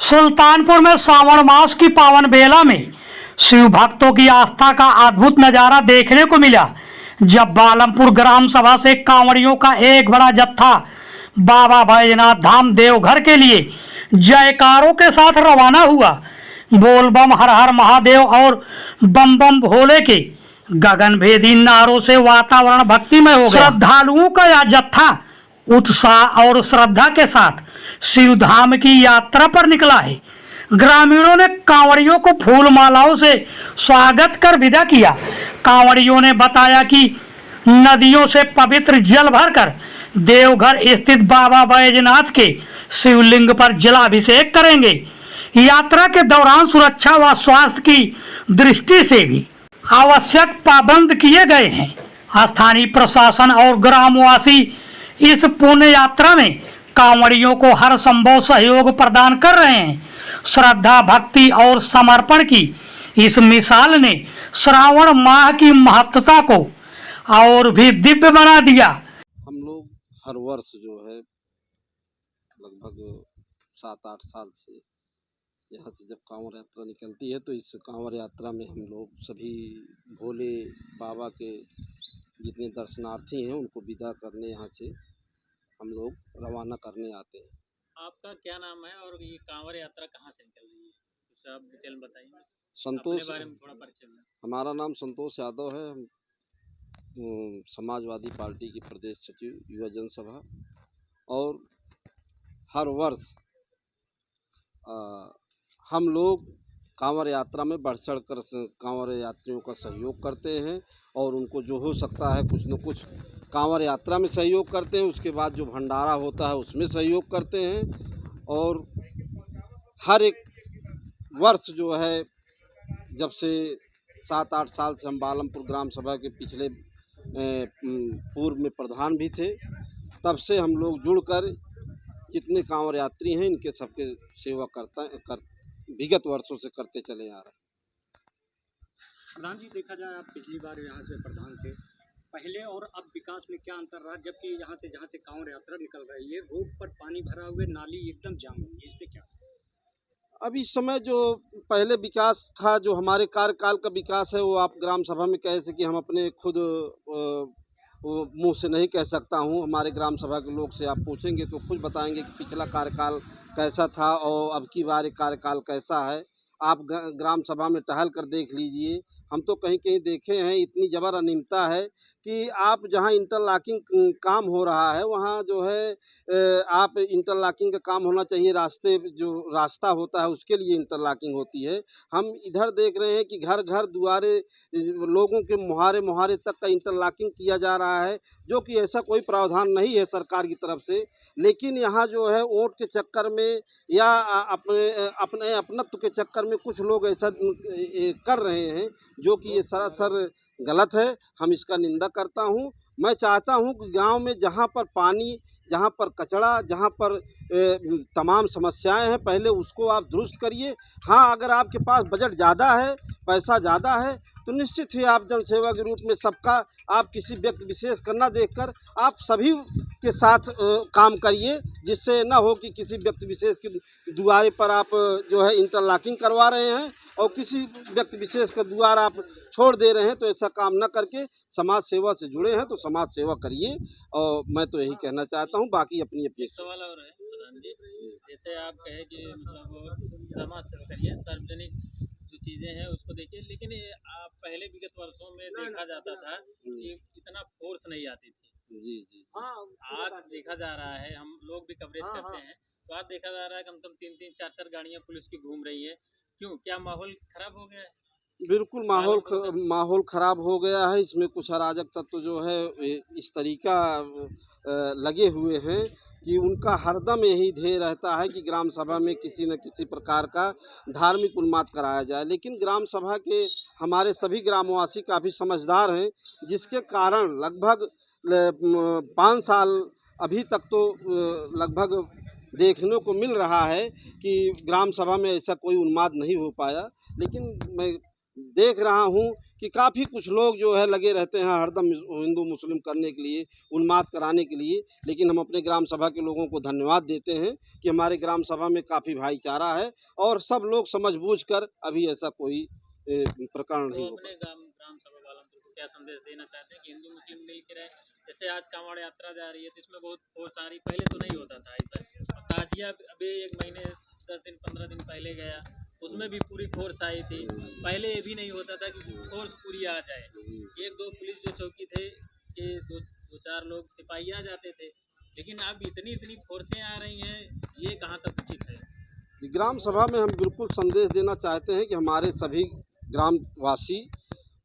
सुल्तानपुर में श्रावण मास की पावन बेला में शिव भक्तों की आस्था का अद्भुत नजारा देखने को मिला, जब बालमपुर ग्राम सभा से कांवड़ियों का एक बड़ा जत्था बाबा बैजनाथ धाम देवघर के लिए जयकारों के साथ रवाना हुआ। बोल बम हर हर महादेव और बम बम भोले के गगनभेदी नारों से वातावरण भक्तिमय हो गया। श्रद्धालुओं का यह जत्था उत्साह और श्रद्धा के साथ शिव धाम की यात्रा पर निकला है। ग्रामीणों ने कांवड़ियों को फूल मालाओं से स्वागत कर विदा किया। कांवड़ियों ने बताया कि नदियों से पवित्र जल भरकर देवघर स्थित बाबा बैजनाथ के शिवलिंग पर जलाभिषेक करेंगे। यात्रा के दौरान सुरक्षा व स्वास्थ्य की दृष्टि से भी आवश्यक पाबंद किए गए हैं। स्थानीय प्रशासन और ग्रामवासी इस पुण्य यात्रा में कांवड़ियों को हर संभव सहयोग प्रदान कर रहे हैं। श्रद्धा, भक्ति और समर्पण की इस मिसाल ने श्रावण माह की महत्ता को और भी दिव्य बना दिया। हम लोग हर वर्ष जो है लगभग 7-8 साल से यहाँ से जब कांवड़ यात्रा निकलती है तो इस कांवड़ यात्रा में हम लोग सभी भोले बाबा के जितने दर्शनार्थी हैं उनको विदा करने यहाँ से हम लोग रवाना करने आते हैं। आपका क्या नाम है और ये कांवड़ यात्रा कहाँ से निकल रही है, कुछ आप डिटेल बताइए। संतोष, अपने बारे में थोड़ा परिचय दें। हमारा नाम संतोष यादव है। हम समाजवादी पार्टी की प्रदेश सचिव युवा जनसभा, और हर वर्ष हम लोग कांवड़ यात्रा में बढ़ चढ़ कर कांवड़ यात्रियों का सहयोग करते हैं और उनको जो हो सकता है कुछ न कुछ कांवड़ यात्रा में सहयोग करते हैं। उसके बाद जो भंडारा होता है उसमें सहयोग करते हैं। और हर एक वर्ष जो है, जब से 7-8 साल से हम बालमपुर ग्राम सभा के पिछले पूर्व में प्रधान भी थे, तब से हम लोग जुड़कर जितने कांवड़ यात्री हैं इनके सबके सेवा विगत वर्षों से करते चले आ रहे हैं। प्रधान जी, देखा जाए आप पिछली बार यहाँ से प्रधान थे, पहले और अब विकास में क्या अंतर रहा? जबकि यहाँ से जहाँ से कांवड़ यात्रा निकल रही है रोड पर पानी भरा हुए, नाली एकदम जाम हुई है, इससे क्या? अब इस समय जो पहले विकास था, जो हमारे कार्यकाल का विकास है, वो आप ग्राम सभा में कहे से कि हम अपने खुद मुंह से नहीं कह सकता हूँ। हमारे ग्राम सभा के लोग से आप पूछेंगे तो खुद बताएंगे कि पिछला कार्यकाल कैसा था और अब की बार कार्यकाल कैसा है। आप ग्राम सभा में टहल कर देख लीजिए। हम तो कहीं कहीं देखे हैं, इतनी जबर अनियमितता है कि आप जहां इंटरलॉकिंग काम हो रहा है वहां जो है आप इंटरलॉकिंग का काम होना चाहिए। जो रास्ता होता है उसके लिए इंटरलॉकिंग होती है। हम इधर देख रहे हैं कि घर घर दुआरे लोगों के मुहारे तक का इंटरलॉकिंग किया जा रहा है, जो कि ऐसा कोई प्रावधान नहीं है सरकार की तरफ से। लेकिन यहाँ जो है वोट के चक्कर में या अपने अपनत्व के चक्कर में कुछ लोग ऐसा कर रहे हैं, जो कि ये सरासर गलत है। हम इसका निंदा करता हूँ। मैं चाहता हूँ कि गांव में जहाँ पर पानी, जहाँ पर कचरा, जहाँ पर तमाम समस्याएं हैं, पहले उसको आप दुरुस्त करिए। हाँ, अगर आपके पास बजट ज़्यादा है, पैसा ज़्यादा है, तो निश्चित ही आप जनसेवा के रूप में सबका, आप किसी व्यक्ति विशेष का न देखकर आप सभी के साथ काम करिए, जिससे न हो कि किसी व्यक्ति विशेष के द्वारे पर आप जो है इंटरलॉकिंग करवा रहे हैं और किसी व्यक्ति विशेष का द्वार आप छोड़ दे रहे हैं। तो ऐसा काम न करके समाज सेवा से जुड़े हैं तो समाज सेवा करिए, और मैं तो यही कहना चाहता हूँ। बाकी अपनी अपनी सवाल और है प्रधान जी, जैसे आप कहे कि मतलब समाज सेवा करिए, सार्वजनिक जो चीजें हैं उसको देखिए, लेकिन आप पहले विगत वर्षों में देखा जाता था कि इतना फोर्स नहीं आती थी। जी जी। आज देखा जा रहा है, हम लोग भी कवरेज करते हैं, तो आज देखा जा रहा है कम से कम 3-3, 4-4 गाड़ियां पुलिस की घूम रही है। क्यों, क्या माहौल खराब हो गया है? बिल्कुल माहौल खराब हो गया है। इसमें कुछ अराजक तत्व जो है इस तरीका लगे हुए हैं कि उनका हरदम यही ध्येय रहता है कि ग्राम सभा में किसी न किसी प्रकार का धार्मिक उन्माद कराया जाए। लेकिन ग्राम सभा के हमारे सभी ग्रामवासी काफ़ी समझदार हैं, जिसके कारण लगभग 5 साल अभी तक तो लगभग देखने को मिल रहा है कि ग्राम सभा में ऐसा कोई उन्माद नहीं हो पाया। लेकिन मैं देख रहा हूँ कि काफ़ी कुछ लोग जो है लगे रहते हैं हरदम हिंदू मुस्लिम करने के लिए, उन्माद कराने के लिए। लेकिन हम अपने ग्राम सभा के लोगों को धन्यवाद देते हैं कि हमारे ग्राम सभा में काफ़ी भाईचारा है और सब लोग समझ बूझ कर अभी ऐसा कोई प्रकरण तो नहीं हो अपने ग्राम सभा बालमपुर को क्या संदेश देना चाहते हैं कि हिंदू मुस्लिम मिल के रहे? जैसे आज कांवड़ यात्रा जा रही है तो इसमें बहुत फोर्स आ रही, पहले तो नहीं होता था ऐसा। और ताजिया अभी 1 महीने 10 दिन 15 दिन पहले गया, उसमें भी पूरी फोर्स आई थी। पहले ये भी नहीं होता था कि फोर्स पूरी आ जाए। 1-2 पुलिस जो चौकी थे कि दो चार लोग सिपाही आ जाते थे, लेकिन अब इतनी फोर्सें आ रही हैं, ये कहाँ तक उचित है? ग्राम सभा में हम बिल्कुल संदेश देना चाहते हैं कि हमारे सभी ग्रामवासी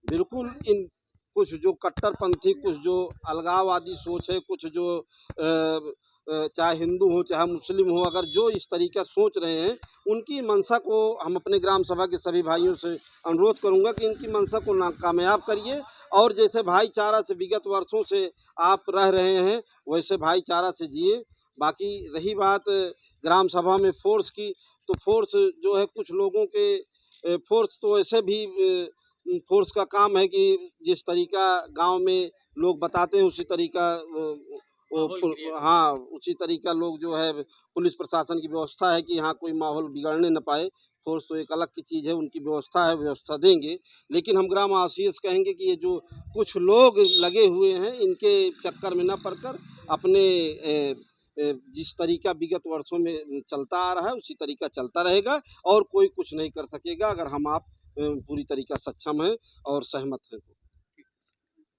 बिल्कुल इन कुछ जो कट्टरपंथी, कुछ जो अलगाववादी सोच है, कुछ जो चाहे हिंदू हो चाहे मुस्लिम हो, अगर जो इस तरीका सोच रहे हैं, उनकी मंशा को हम अपने ग्राम सभा के सभी भाइयों से अनुरोध करूंगा कि इनकी मंशा को नाकामयाब करिए और जैसे भाईचारा से विगत वर्षों से आप रह रहे हैं वैसे भाईचारा से जिए। बाकी रही बात ग्राम सभा में फोर्स की, तो फोर्स जो है कुछ लोगों के फोर्स तो ऐसे भी फोर्स का काम है कि जिस तरीका गांव में लोग बताते हैं उसी तरीका हाँ उसी तरीका लोग जो है पुलिस प्रशासन की व्यवस्था है कि यहाँ कोई माहौल बिगड़ने न पाए। फोर्स तो एक अलग की चीज़ है, उनकी व्यवस्था है, व्यवस्था देंगे। लेकिन हम ग्रामवासी से कहेंगे कि ये जो कुछ लोग लगे हुए हैं इनके चक्कर में न पड़कर अपने जिस तरीका विगत वर्षों में चलता आ रहा है उसी तरीका चलता रहेगा और कोई कुछ नहीं कर सकेगा अगर हम आप पूरी तरीका सक्षम हैं और सहमत हैं।